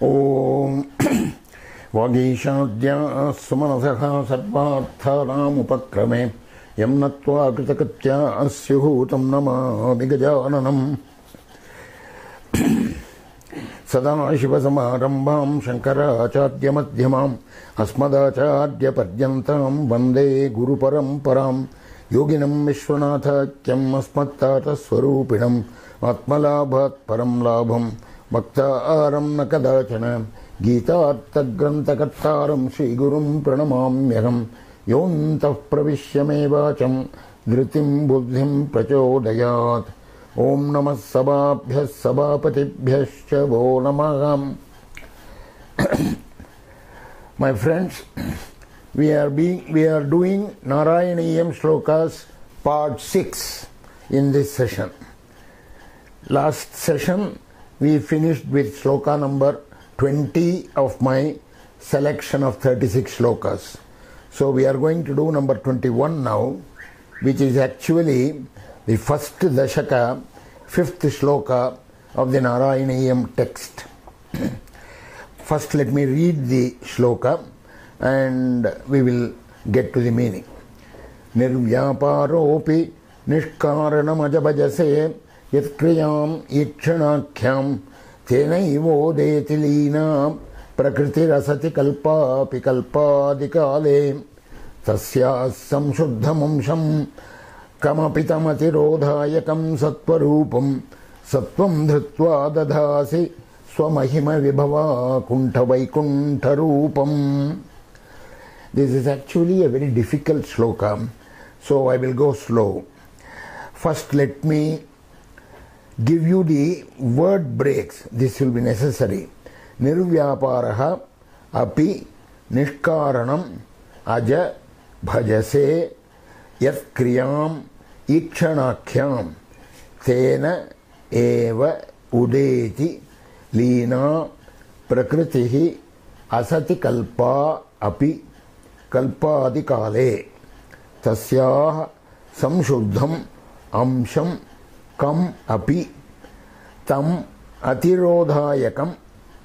ओम वागीशाद्या सुमनसः सर्वार्थानामुपक्रमे यं नत्वा कृतकृत्या स्युः तं नमामि गजाननम् सदाशिवसमारम्भां शङ्कराचार्यमध्यमाम् अस्मदाचार्यपर्यन्तां वन्दे गुरुपरम्परां योगिनं विश्वनाथाख्यम् अस्मत्तातस्वरूपिणम् आत्मलाभात् परं लाभं भक्तारं न कदाचन गीतार्थग्रन्थकर्तारं श्रीगुरुं प्रणमाम्यहम् योऽन्तः प्रविश्य मे वाचं धृतिं बुद्धिं प्रचोदयात् ॐ नमः सभाभ्यः सभापतिभ्यश्च वो नमः. My friends, we are doing Narayaniyam Shlokas part 6 in this session. Last session we finished with shloka number 20 of my selection of 36 shlokas. So we are going to do number 21 now, which is actually the first dashaka, fifth shloka of the Narayaniyam text. First let me read the shloka and we will get to the meaning. Nirvyaparopi nishkaranamajabhajase yatkriyam ikshanakyam tenaivodeti lina prakritirasati kalpapi kalpadikale tasyas samshuddhamamsham kamapitamatirrodhayakam sattvarupam sattvam dhritva dadhasi swamahima vibhava kuntha vaikuntha rupam. This is actually a very difficult shloka, so I will go slow. First let me give you the word breaks. This will be necessary. Nirvyaparaha api nishkaranam aja bhajase yat kriyam ikshanakyam tena eva udeti lina prakritihi asati kalpa api kalpadikale tasyah samshuddham amsham kam api tam atirodhayakam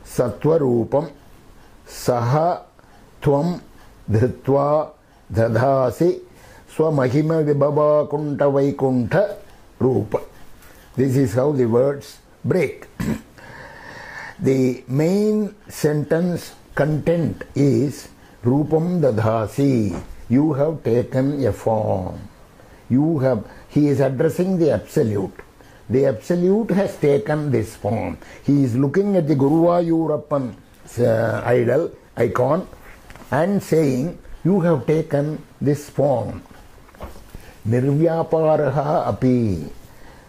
sattvarupam saha tvam dhritva dadhasi swamahima vibhava kuntha vaikuntha rupa. This is how the words break. The main sentence content is Rupam dadhasi. You have taken a form. He is addressing the Absolute. The Absolute has taken this form. He is looking at the Guruvayurappan's idol, icon, and saying, you have taken this form. Nirvyaparaha api.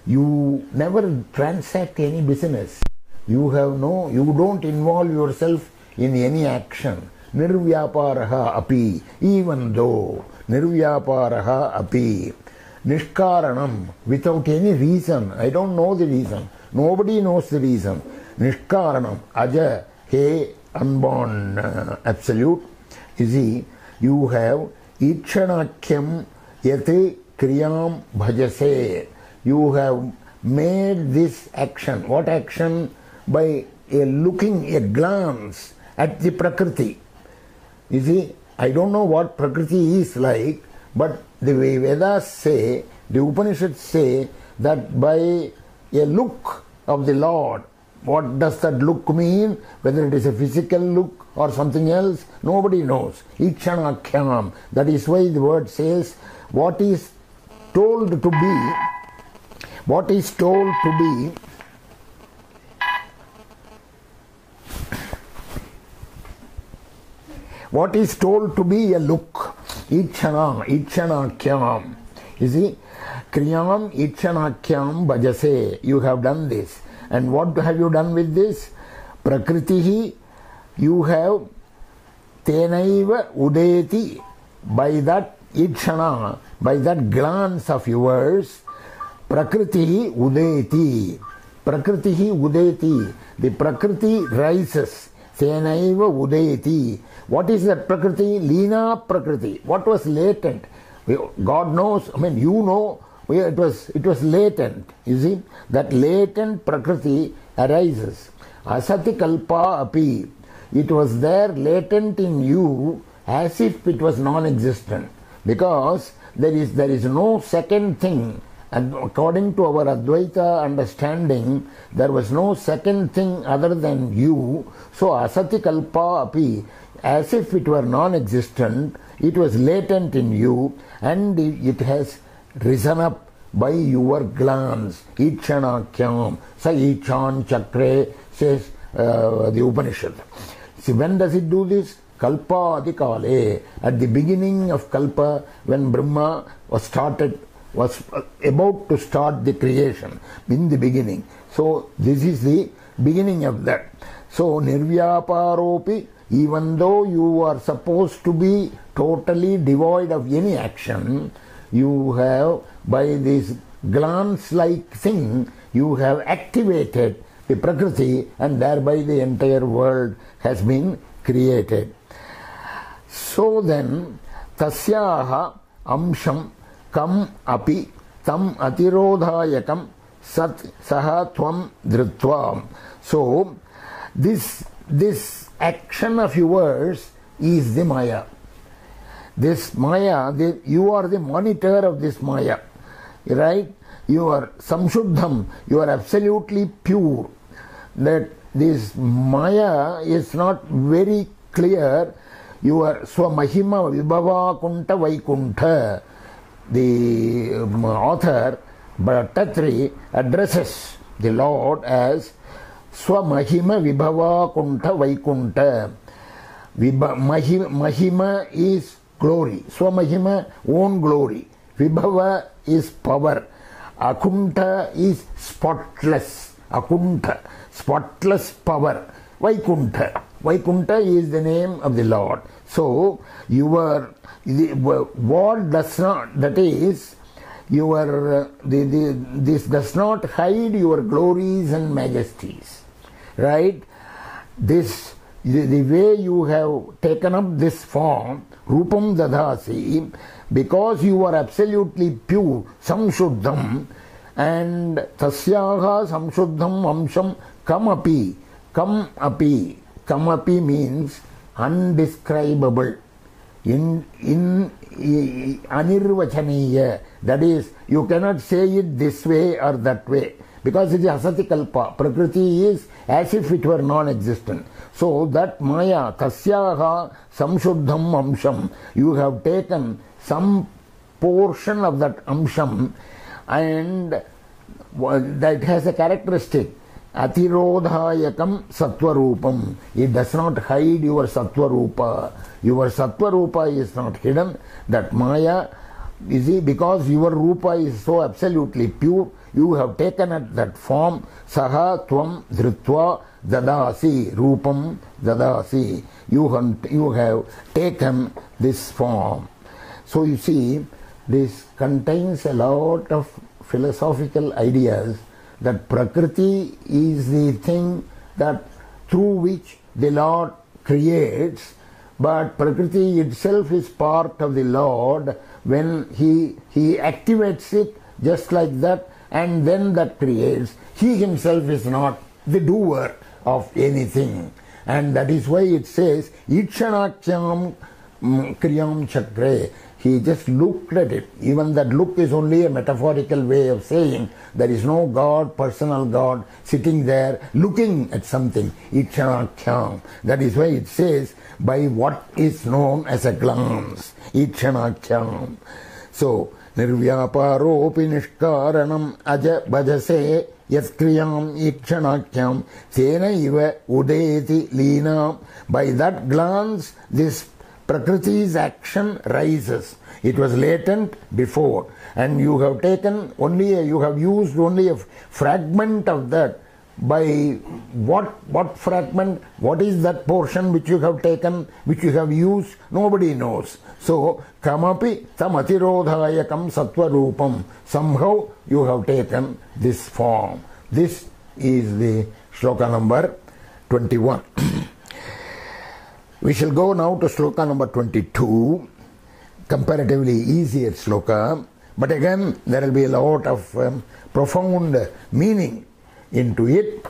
You never transact any business. You don't involve yourself in any action. Nirvyaparaha api. Even though. Nirvyaparaha api. Nishkaranam, without any reason. I don't know the reason. Nobody knows the reason. Nishkaranam, aja, hey, unborn Absolute. You see, you have ikshanakyam yati kriyam bhajase. You have made this action. What action? By a glance at the Prakriti. You see, I don't know what Prakriti is like, but the Vedas say, the Upanishads say that by a look of the Lord, what does that look mean? Whether it is a physical look or something else, nobody knows. Ikshanakyam. That is why the word says, what is told to be, what is told to be a look. Ikshanakyam. You see, kriyam ikshanakyam bhajase. You have done this. And what have you done with this? Prakritihi, you have tenaiva udeti. By that ikshana, by that glance of yours, prakritihi udeti. Prakritihi udeti. The prakriti rises. Tenaiva udeti. What is that prakriti? Lina prakriti. What was latent? God knows, you know, it was latent. You see, that latent prakriti arises. Asati kalpa api. It was there latent in you as if it was non-existent. Because there is no second thing. And according to our Advaita understanding, there was no second thing other than you. So asati kalpa api, as if it were non-existent, it was latent in you, and it has risen up by your glance. Ichanakyam, sa ichan chakre, says the Upanishad. See, when does it do this? Kalpa adikale. At the beginning of Kalpa, when Brahma was about to start the creation, in the beginning. So this is the beginning of that. So nirvyaparopi, even though you are supposed to be totally devoid of any action, you have, by this glance-like thing, you have activated the Prakriti, and thereby the entire world has been created. So then, tasyaha amsham kam api tam atirodhayakam sat saha tvam dritvam. So, this action of yours is the Maya. This Maya, you are the monitor of this Maya, right? You are samshuddham, you are absolutely pure. That this Maya is not very clear. You are Swamahima Vibhava Kunta Vaikuntha. The author Bhattatri addresses the Lord as Swamahima Vibhava Kunta Vaikuntha. Mahima is glory. Swamahima, own glory. Vibhava is power. Akunta is spotless. Akunta, spotless power. Vaikuntha. Vaikuntha is the name of the Lord. So, what does not, that is, this does not hide your glories and majesties. Right? This, the way you have taken up this form, Rupam Dadasi, because you are absolutely pure, samshuddham, and tasyaha samshuddham amsham kamapi. Kamapi means undescribable, anirvachaniya. That is, you cannot say it this way or that way, because it is asati kalpa. Prakriti is as if it were non-existent. So that Maya, tasyaha samshuddham amsham, you have taken some portion of that amsham, and that has a characteristic. Atirodhayakam sattvarupam. It does not hide your sattvarupa. Your sattvarupa is not hidden. That Maya, you see, because your rupa is so absolutely pure, you have taken at that form. Saha tvam dhritva dadasi. Rupam dadasi. You have taken this form. So you see, this contains a lot of philosophical ideas, that Prakriti is the thing that through which the Lord creates, but Prakriti itself is part of the Lord when He activates it just like that, and then that creates. He Himself is not the doer of anything. And that is why it says, Ichanakyam Kriyam Chakre. He just looked at it. Even that look is only a metaphorical way of saying there is no God, personal God, sitting there looking at something. Ichanakyam. That is why it says, by what is known as a glance. Ichanakyam. So, Nirvyaparopi nishkaranam aja bhajase yatkriyam ichanakyam sena iva udeti leenam. By that glance, this Prakriti's action rises. It was latent before, and you have taken only, you have used only a fragment of that. By what fragment? What is that portion which you have taken, which you have used? Nobody knows. So, kamapi tam atirodhayakam sattva rupam. Somehow you have taken this form. This is the shloka number 21. We shall go now to shloka number 22, comparatively easier shloka, but again there will be a lot of profound meaning into it.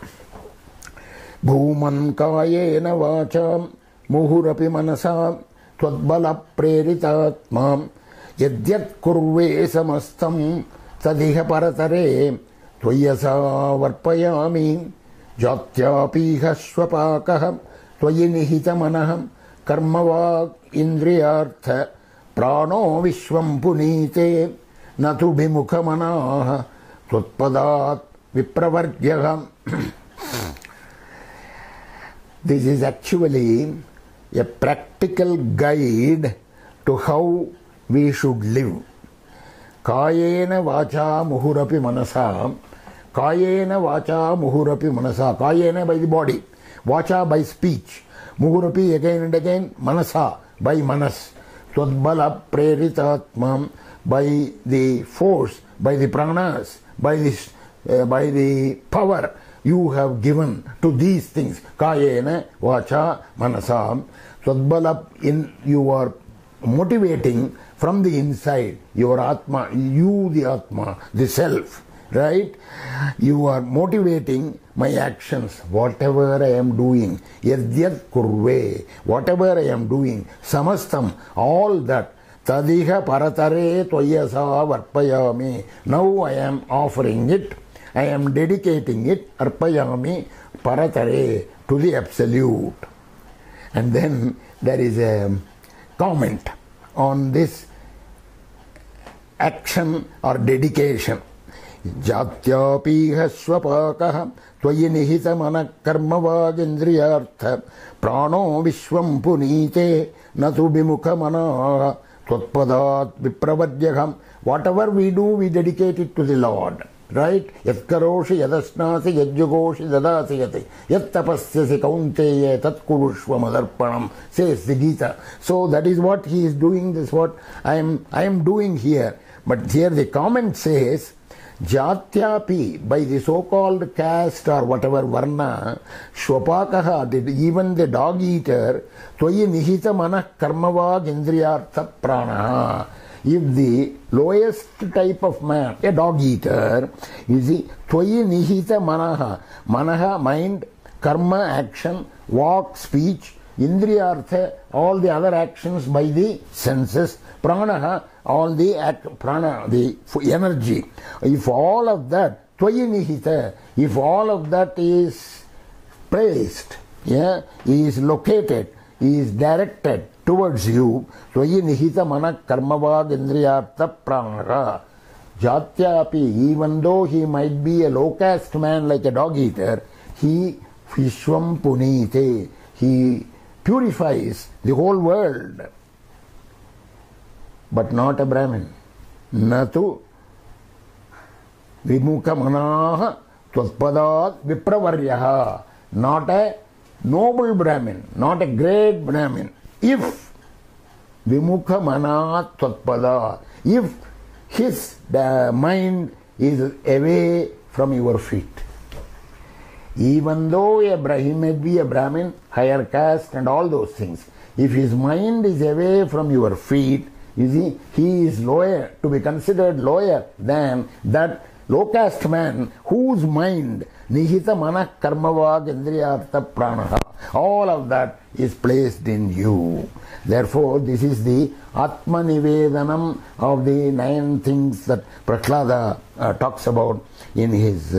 Bhuman kayena vacham muhurapi manasa tvadbala preritatmam yadyat kurve samastam tadiha paratare tvayasa varpayami jatyapiha swapakah tvayi nihita manaham karmavak indriyartha prano vishvam punite natu bhimukha manaha tvutpadat vipravargyaham. This is actually a practical guide to how we should live. Kayena vacha muhurapi manasa. Kayena vacha muhurapi manasa. Kayena by the body. Vacha by speech. Muhurapi again and again. Manasa by manas. Twadbala preritatmam by the force, by the pranas, by the power you have given to these things. Kayena vacha manasa. Twadbala, in you are motivating from the inside, your Atma, you the Atma, the self, right? You are motivating my actions, whatever I am doing, yadyat kurve, whatever I am doing, samastam, all that, tadiha paratare tvayasa varpayami. Now I am offering it, I am dedicating it, arpayami, paratare, to the Absolute. And then there is a comment on this action or dedication. Jatyapiha swapakah tvayi nihita mana karmavagindriyartha prano vishvam punite natu bimukha manaha tvatpadat vipravadyaham. Whatever we do, we dedicate it to the Lord. Right? Yat karoshi yadasnasi yadjugoshi dadasiyati yat tapasyasi kaunteya tat kurushva madarpanam, says the Gita. So that is what he is doing, this is what I am doing here. But here the comment says, Jatyapi, by the so-called caste or whatever varna, Shwapakaha, even the dog eater, Tvayi nihita manah karmavag indriyartha pranaha. If the lowest type of man, a dog eater, you see, Tvayi nihita manaha, manaha, mind, karma, action, walk, speech, indriyartha, all the other actions by the senses, pranaha, all the prana, the energy. If all of that, Tvayi nihita, if all of that is placed, is located, is directed towards you, Tvayi nihita mana karmavag indriyartha pranaha. Jatyapi, even though he might be a low caste man like a dog eater, he vishvam punite, he purifies the whole world. But not a Brahmin. Natu vimukha manaha tvatpadat vipravaryaha. Not a noble Brahmin, not a great Brahmin. If vimukha manaha tvatpadat, if his mind is away from your feet. Even though he may be a Brahmin, higher caste and all those things, if his mind is away from your feet, you see, he is lower, to be considered lower than that low caste man whose mind, nihita manah karmavag indriyartha pranaha, all of that is placed in you. Therefore, this is the Atma Nivedanam of the 9 things that Prahlada talks about in his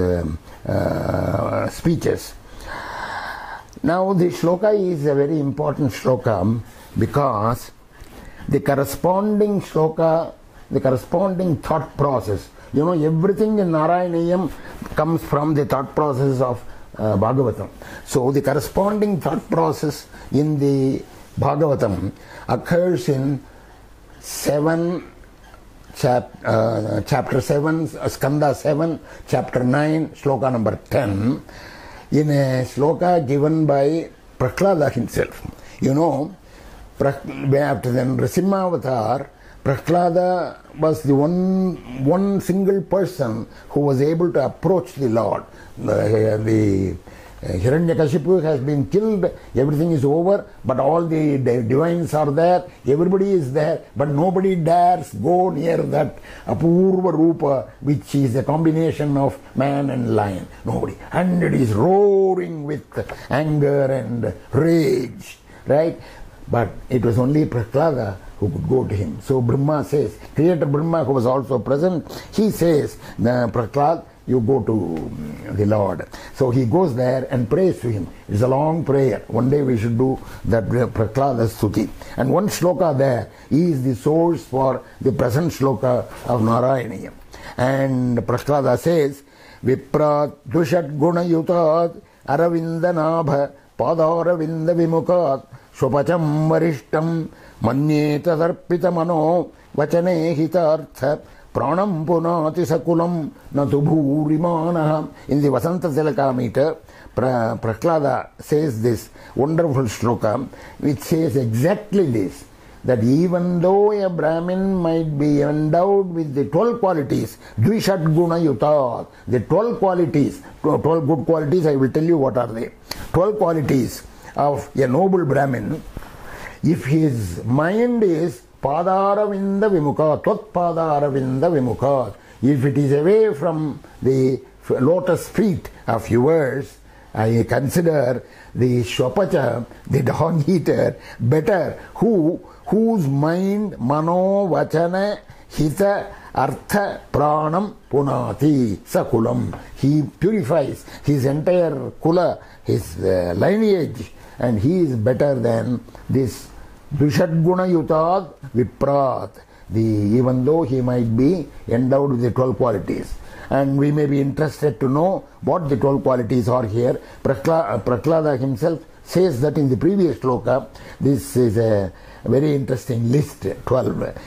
speeches. Now, the shloka is a very important shloka because the corresponding shloka, the corresponding thought process, everything in Narayaniyam comes from the thought process of Bhagavatam. So the corresponding thought process in the Bhagavatam occurs in chapter 7, Skanda 7, chapter 9, shloka number 10, in a shloka given by Prahlada himself. After the Nrsimha avatar, Prahlada was the one single person who was able to approach the Lord. The Hiranyakashipu has been killed, everything is over, but all the divines are there, everybody is there, but nobody dares go near that Apurva Rupa, which is a combination of man and lion. Nobody. And it is roaring with anger and rage, right? But it was only Prahlada who could go to him. So Brahma says, Creator Brahma, who was also present, he says, Prahlad, you go to the Lord. So he goes there and prays to him. It's a long prayer. One day we should do that Prahlada Stuti. And one shloka there is the source for the present shloka of Narayaniyam. And Prahlada says, Viprat Dushat Guna Yutat Aravinda Nabha Padaravinda Vimukat Swapacham Varishtam Manye Tadarpita Mano Vachane Hitartha Pranam Punati Sakulam Natu Bhurimanaha. In the Vasanta Tilaka meter, Prahlada says this wonderful shloka, which says exactly this, that even though a Brahmin might be endowed with the 12 qualities, Dvishat Guna Yutat, the 12 qualities, 12 good qualities, I will tell you what are they. 12 qualities of a noble Brahmin, if his mind is Padaravinda Vimukha, Tvat Padaravinda Vimukha, if it is away from the lotus feet of yours, I consider the Shwapacha, the dog eater, better, whose mind, Mano, Vachana, Hita, Artha, Pranam, Punati, Sakulam. He purifies his entire kula, his lineage, and he is better than this Dvishadguna Yutat Viprat, even though he might be endowed with the 12 qualities. And we may be interested to know what the 12 qualities are here. Prahlada himself says that in the previous shloka. This is a very interesting list, 12.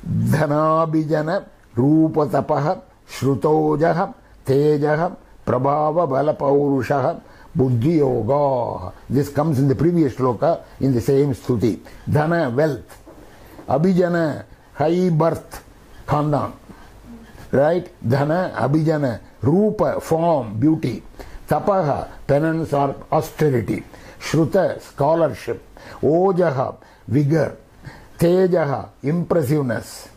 Dhanabhijana Rupatapaha Shrutojaha Tejaha Prabhava Balapaurushaha Buddhi Yoga. This comes in the previous shloka in the same stuti. Dhana, wealth. Abhijana, high birth, khandan. Right? Dhana, abhijana, rupa, form, beauty. Tapaha, penance or austerity. Shruta, scholarship. Ojaha, vigor. Tejaha, impressiveness.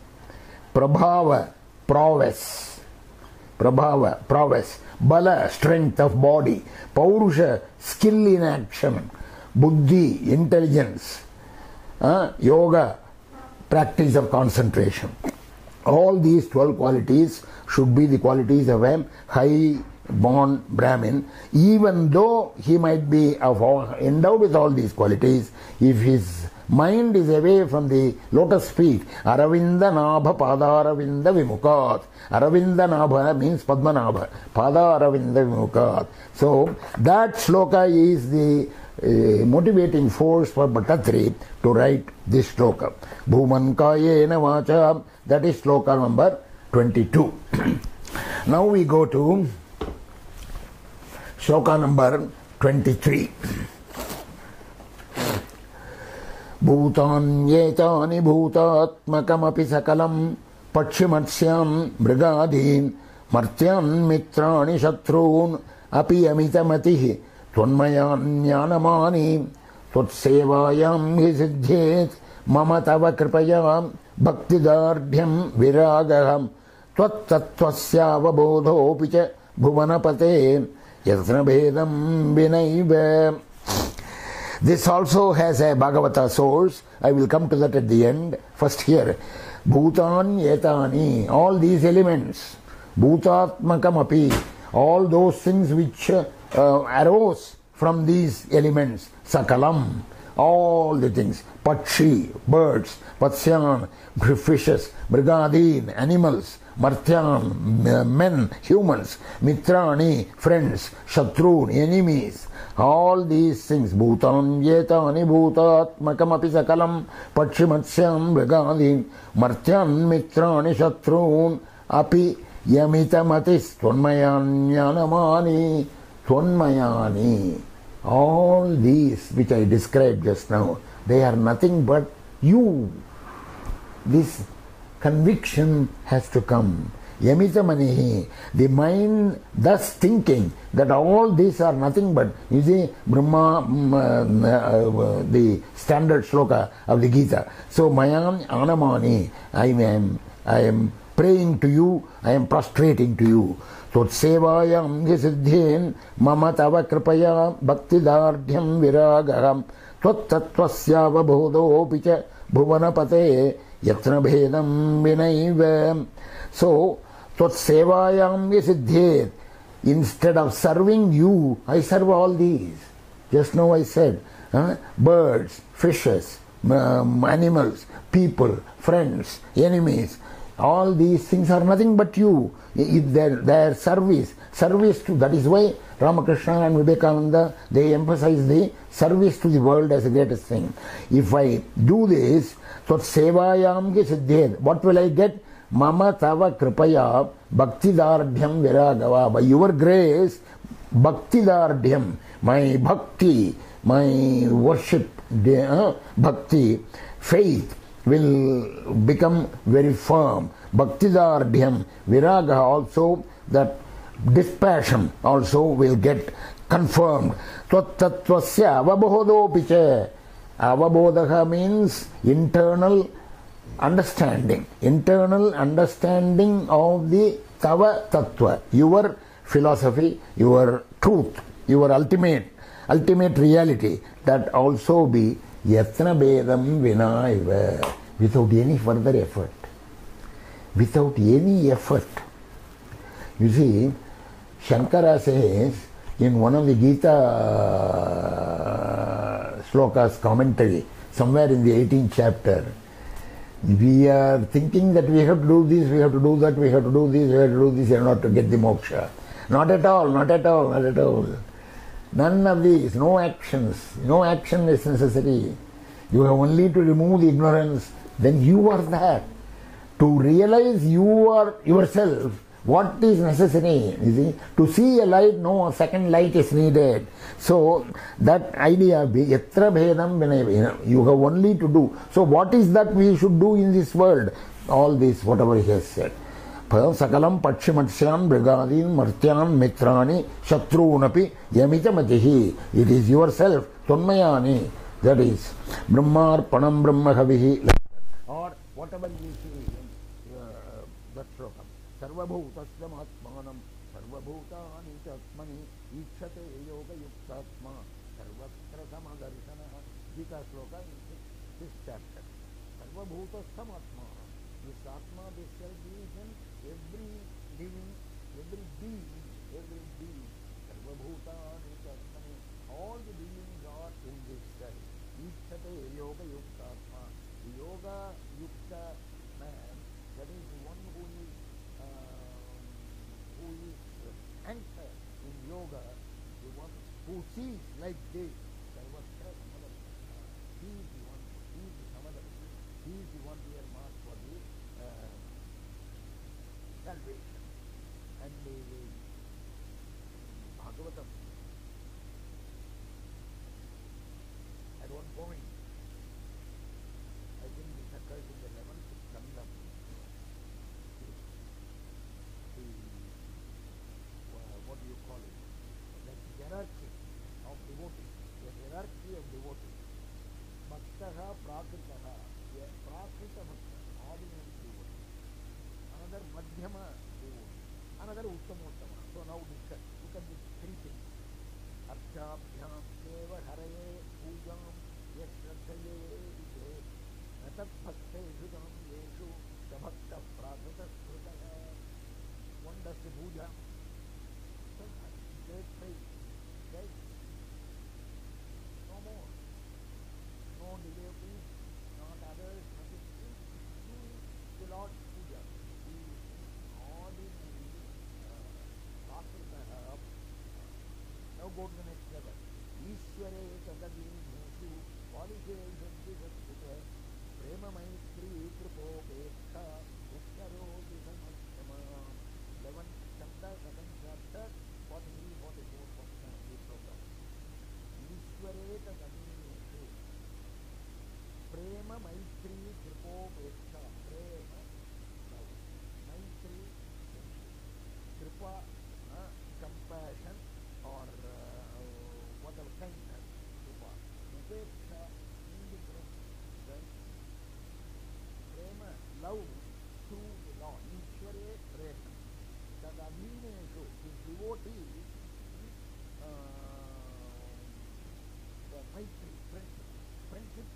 Prabhava, prowess. Prabhava, prowess. Bala, strength of body. Paurusha, skill in action. Buddhi, intelligence. Yoga, practice of concentration. All these 12 qualities should be the qualities of a high-born Brahmin. Even though he might be endowed with all these qualities, if his mind is away from the lotus feet, Aravinda Nabha Padaravinda Vimukat. Aravinda Nabha means Padmanabha. Padaravinda Vimukat. So that shloka is the motivating force for Bhattatri to write this shloka. Bhumankayena Vacha. That is shloka number 22. Now we go to shloka number 23. Bhutanyetani bhutatmakamapi sakalam pakshimatsyam mrigadin martyan mitrani shatrun api amitamatihi tvanmayan jnanamani tvatsevayam hi siddhyet mama tava kripaya bhaktidardhyam viragaham tvattattvasyavabodhopi cha bhuvanapate yasna bhedam vinaiva. This also has a Bhagavata source. I will come to that at the end. First here, Bhutan Yetani, all these elements, Bhutatmakam api, all those things which arose from these elements, Sakalam, all the things, Pakshi, birds, Patsyan, fishes, Mrigadin, animals, Martyan, men, humans, Mitrani, friends, Shatrun, enemies, all these things, Bhutan Yetani Bhutatmakam api sakalam Pakshimatsyam Mrigadin Martyan Mitrani Shatrun Api Yamitamatis Tvanmayan Jnanamani Tvanmayani. All these which I described just now, they are nothing but you. This conviction has to come. Yamitamanihi. The mind thus thinking that all these are nothing but, you see, Brahma, the standard shloka of the Gita. So, Mayam Anamani, I am praying to you, I am prostrating to you. Totsevayam Siddhin Mama Tava Kripaya Bhaktidardhyam Viragaham Tvattatvasya Bodho Picha Bhuvanapate Yatra Bhedam Vinaiva. So, Totsevayam Siddhin, instead of serving you, I serve all these. Just now I said, birds, fishes, animals, people, friends, enemies. All these things are nothing but you. Their service to, that is why Ramakrishna and Vivekananda, they emphasize the service to the world as the greatest thing. If I do this, so sevayam ki siddhed, what will I get? Mama tava kripaya bhaktidardhyam viragava. By your grace, bhaktidardhyam, my bhakti, my worship, bhakti, faith, will become very firm. Bhaktidardhyam, viraga also, that dispassion also will get confirmed. Tvattatvasya avabohodopicha. Avabodha means internal understanding. Internal understanding of the tava tattva, your philosophy, your truth, your ultimate reality, that also be Yatna Bedam Vinaiva, without any further effort. Without any effort. You see, Shankara says in one of the Gita slokas commentary, somewhere in the 18th chapter, we are thinking that we have to do this, we have to do that, we have to do this, we have to do this in order to get the moksha. Not at all, not at all, not at all. None of these, no actions, no action is necessary. You have only to remove the ignorance, then you are that. To realize you are yourself, what is necessary, you see? To see a light, no, a second light is needed. So, that idea, yatra bhedam vinaya, you have only to do. So, what is that we should do in this world? All this, whatever he has said. Sakalam Pakshimatsyan Brigadin Martyan Mitrani Shatrunapi Yamitamatihi. It is yourself, Tonmayani, that is Brahmarpanam Brahmahavihi. Or whatever you see in that slokam. Sarvabhutasya Mahatmanam Sarvabhutani Tatmani Ikshate Yoga Yuktatma Sarvatra Samadarshana. Gita sloka in this chapter. Sarvabhutasya Mahatmanam. This Atma, this self is in every living, every being, Sarvabhutani Tatmani, all the beings are in this self. Ikshate Yoga Yuktatma. The Yoga Yukta man, that is the one who is anchored in yoga, the one who sees like this, Sarvatra Samadarshana. He is the one, he is the Samadarshana. He is the one we are marked for the salvation. And the Bhagavatam, at one point, I think this occurs in the 11th Skandam, what do you call it? That hierarchy of devotees, the hierarchy of devotees. Bhaktaha Prakritaha, Prakrita Bhakta, ordinary devotee. Another Madhyama devotee. Another Uttamottama. So now discuss. Look at these three things. Archabhyam Deva Haraye Pujam Yashraddhaye Vijhe Natat Bhakte Shudam Yeshu Sabhakta Prakrita Shrutaha. One does the puja. Great faith. Right? No more. No devotees, not others, nothing. Do the Lord's puja. The ordinary Prakritaha. Now go to the next level. Ishware Tadadi Neshu Qualite Shanti Prema Maitri Kripo Pekha Uttaro Disamasama 11th chapter, 2nd chapter, 43, 44, 45 program. Ishware Tadadi Neshu Prema Maitri Kripo Pekha. Prema, Maitri,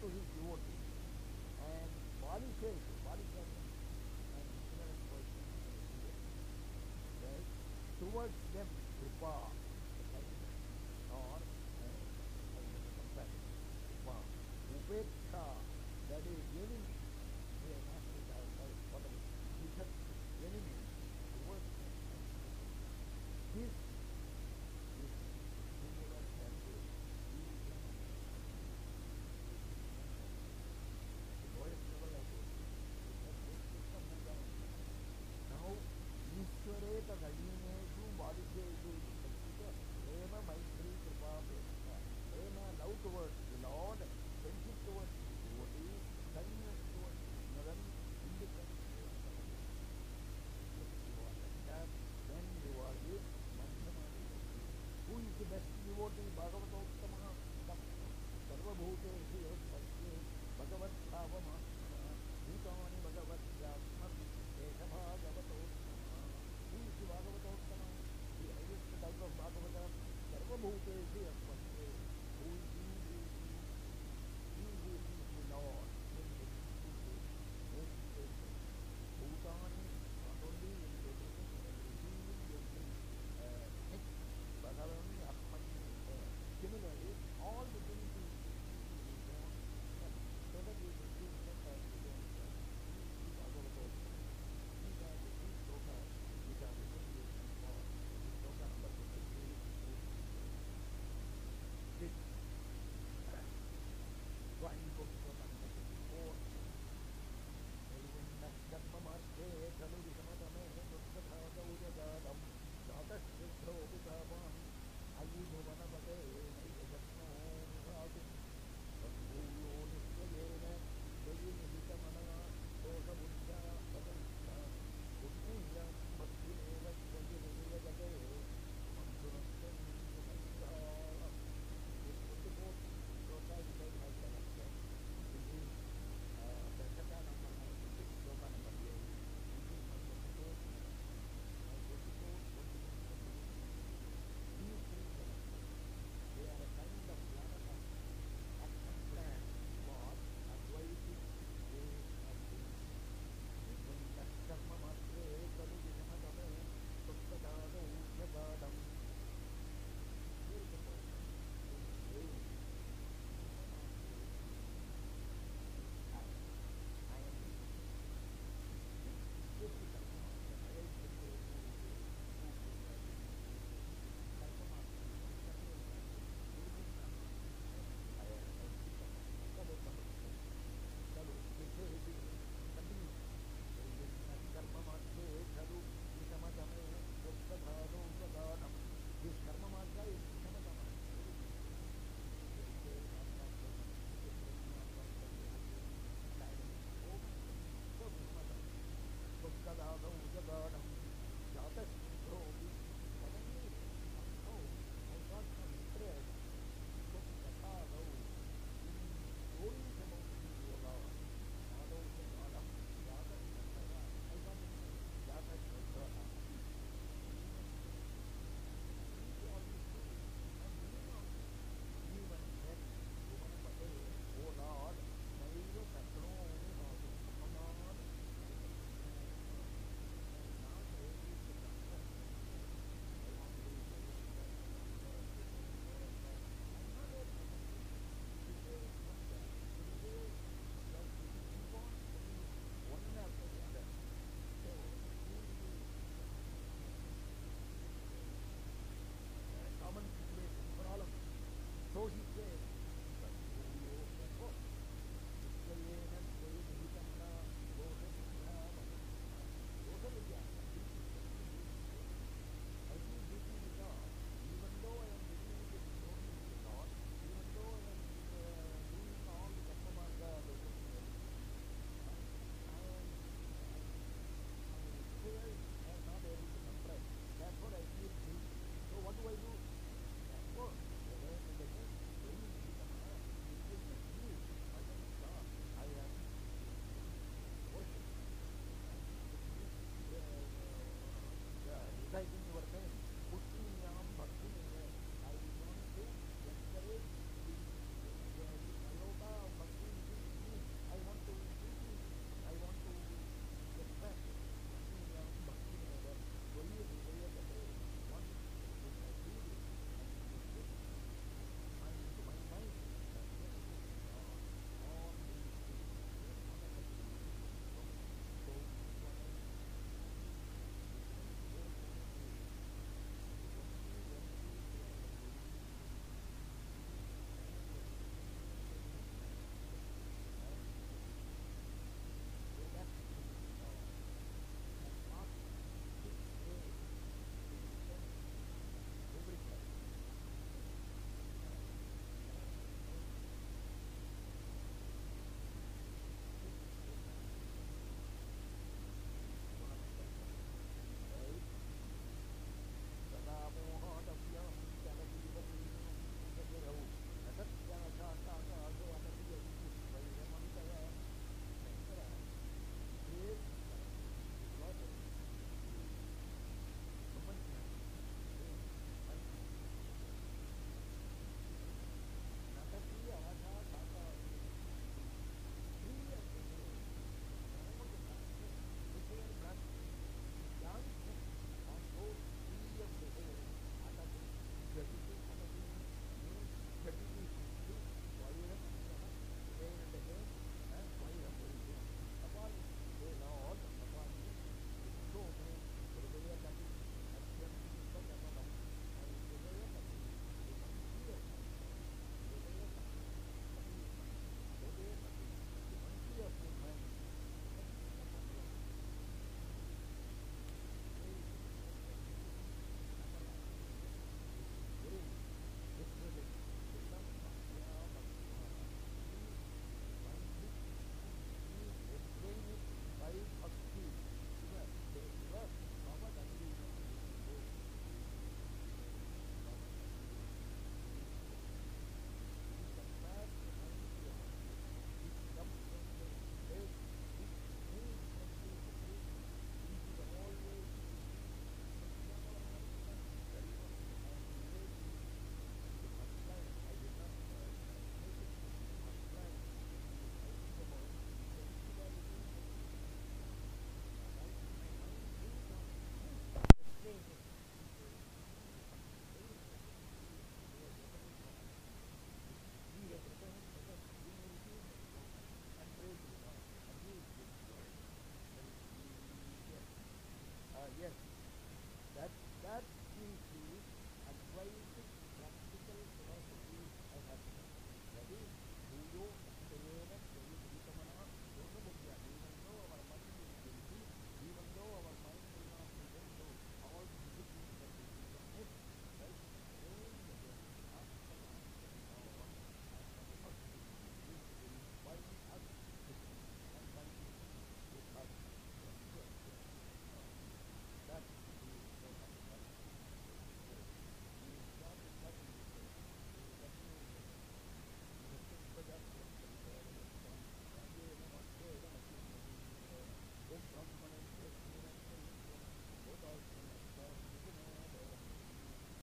to his devotees. And Bali says, Bali can an ignorant person, right? Towards them, Kripa,